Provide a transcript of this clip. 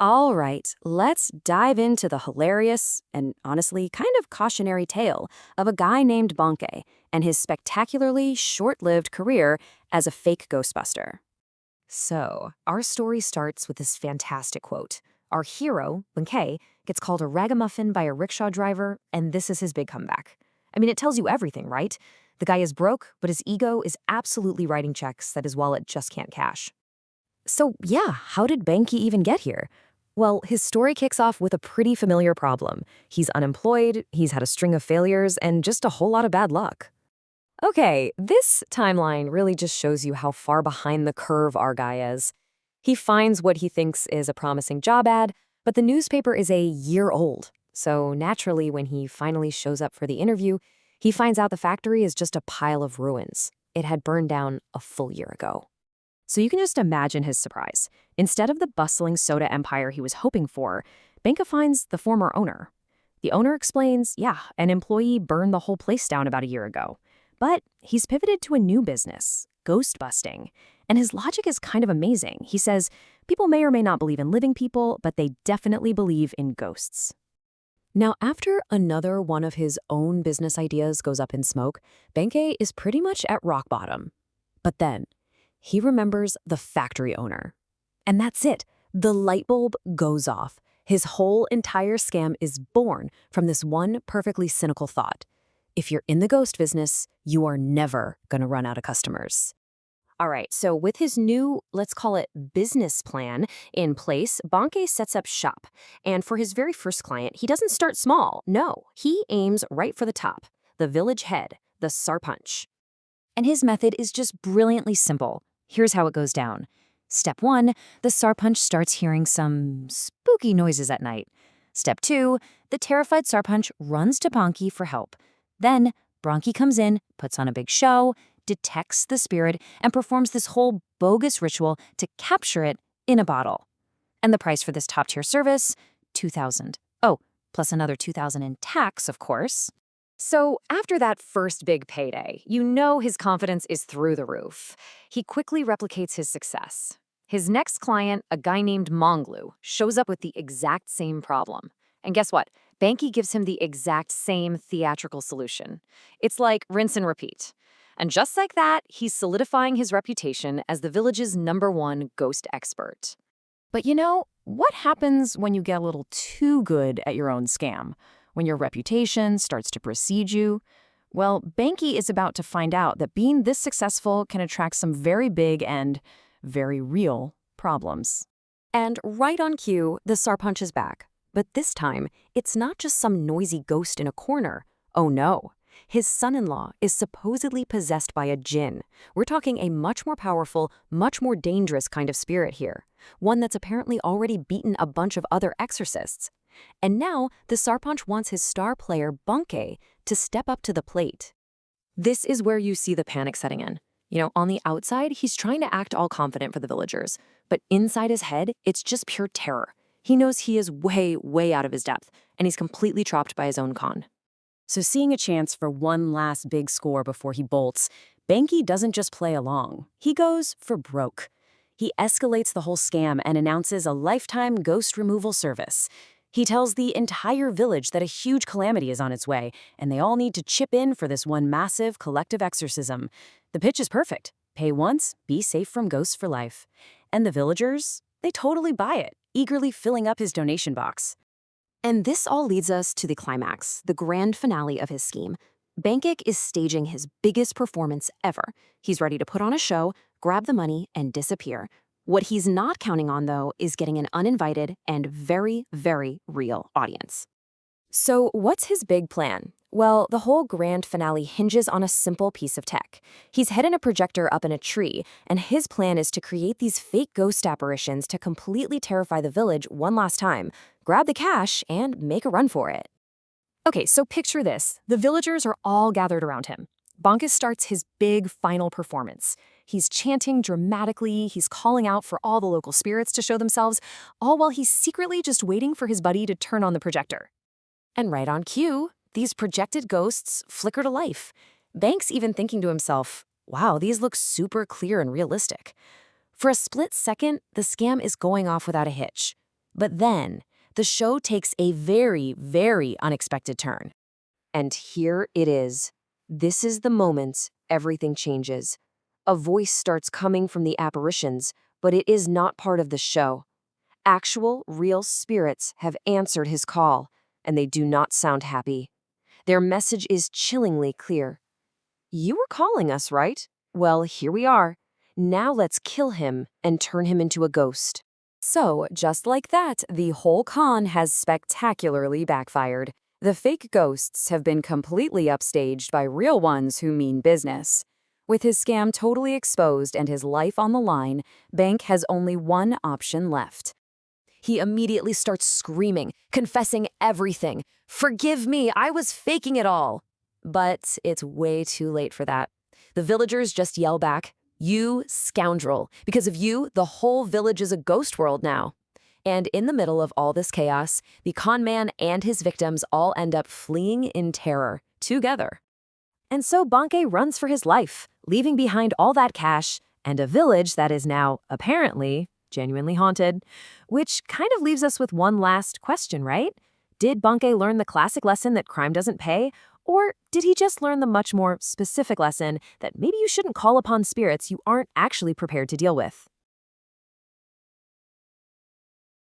All right, let's dive into the hilarious and honestly kind of cautionary tale of a guy named Banke and his spectacularly short-lived career as a fake Ghostbuster. So, our story starts with this fantastic quote. Our hero, Banke, gets called a ragamuffin by a rickshaw driver, and this is his big comeback. I mean, it tells you everything, right? The guy is broke, but his ego is absolutely writing checks that his wallet just can't cash. So, yeah, how did Banke even get here? Well, his story kicks off with a pretty familiar problem. He's unemployed, he's had a string of failures, and just a whole lot of bad luck. Okay, this timeline really just shows you how far behind the curve our guy is. He finds what he thinks is a promising job ad, but the newspaper is a year old. So naturally, when he finally shows up for the interview, he finds out the factory is just a pile of ruins. It had burned down a full year ago. So you can just imagine his surprise. Instead of the bustling soda empire he was hoping for, Banka finds the former owner. The owner explains, yeah, an employee burned the whole place down about a year ago. But he's pivoted to a new business, ghost busting. And his logic is kind of amazing. He says, people may or may not believe in living people, but they definitely believe in ghosts. Now, after another one of his own business ideas goes up in smoke, Banke is pretty much at rock bottom. But then, he remembers the factory owner. And that's it. The light bulb goes off. His whole entire scam is born from this one perfectly cynical thought. If you're in the ghost business, you are never going to run out of customers. All right, so with his new, let's call it business plan in place, Banke sets up shop. And for his very first client, he doesn't start small. No, he aims right for the top, the village head, the sarpanch. And his method is just brilliantly simple. Here's how it goes down. Step 1, the sarpanch starts hearing some spooky noises at night. Step 2, the terrified sarpanch runs to Banke for help. Then, Banke comes in, puts on a big show, detects the spirit, and performs this whole bogus ritual to capture it in a bottle. And the price for this top-tier service? $2,000. Oh, plus another $2,000 in tax, of course. So after that first big payday, you know his confidence is through the roof. He quickly replicates his success. His next client, a guy named Monglu, shows up with the exact same problem. And guess what? Banke gives him the exact same theatrical solution. It's like rinse and repeat. And just like that, he's solidifying his reputation as the village's #1 ghost expert. But you know, what happens when you get a little too good at your own scam? When your reputation starts to precede you? Well, Banke is about to find out that being this successful can attract some very big and very real problems. And right on cue, the sarpanch is back. But this time, it's not just some noisy ghost in a corner. Oh no. His son-in-law is supposedly possessed by a jinn. We're talking a much more powerful, much more dangerous kind of spirit here. One that's apparently already beaten a bunch of other exorcists. And now, the sarpanch wants his star player, Banke, to step up to the plate. This is where you see the panic setting in. You know, on the outside, he's trying to act all confident for the villagers. But inside his head, it's just pure terror. He knows he is way, way out of his depth, and he's completely trapped by his own con. So seeing a chance for one last big score before he bolts, Banke doesn't just play along. He goes for broke. He escalates the whole scam and announces a lifetime ghost removal service. He tells the entire village that a huge calamity is on its way, and they all need to chip in for this one massive collective exorcism. The pitch is perfect. Pay once, be safe from ghosts for life. And the villagers, they totally buy it, eagerly filling up his donation box. And this all leads us to the climax, the grand finale of his scheme. Banke is staging his biggest performance ever. He's ready to put on a show, grab the money, and disappear. What he's not counting on, though, is getting an uninvited and very, very real audience. So what's his big plan? Well, the whole grand finale hinges on a simple piece of tech. He's hidden a projector up in a tree, and his plan is to create these fake ghost apparitions to completely terrify the village one last time, grab the cash, and make a run for it. Okay, so picture this. The villagers are all gathered around him. Banke starts his big final performance. He's chanting dramatically, he's calling out for all the local spirits to show themselves, all while he's secretly just waiting for his buddy to turn on the projector. And right on cue, these projected ghosts flicker to life. Banke's even thinking to himself, wow, these look super clear and realistic. For a split second, the scam is going off without a hitch. But then, the show takes a very, very unexpected turn. And here it is. This is the moment everything changes. A voice starts coming from the apparitions, but it is not part of the show. Actual, real spirits have answered his call, and they do not sound happy. Their message is chillingly clear. You were calling us, right? Well, here we are. Now let's kill him and turn him into a ghost. So, just like that, the whole con has spectacularly backfired. The fake ghosts have been completely upstaged by real ones who mean business. With his scam totally exposed and his life on the line, Banke has only one option left. He immediately starts screaming, confessing everything. "Forgive me, I was faking it all." But it's way too late for that. The villagers just yell back, "You scoundrel. Because of you, the whole village is a ghost world now." And in the middle of all this chaos, the con man and his victims all end up fleeing in terror, together. And so Banke runs for his life, leaving behind all that cash and a village that is now, apparently, genuinely haunted. Which kind of leaves us with one last question, right? Did Banke learn the classic lesson that crime doesn't pay? Or did he just learn the much more specific lesson that maybe you shouldn't call upon spirits you aren't actually prepared to deal with?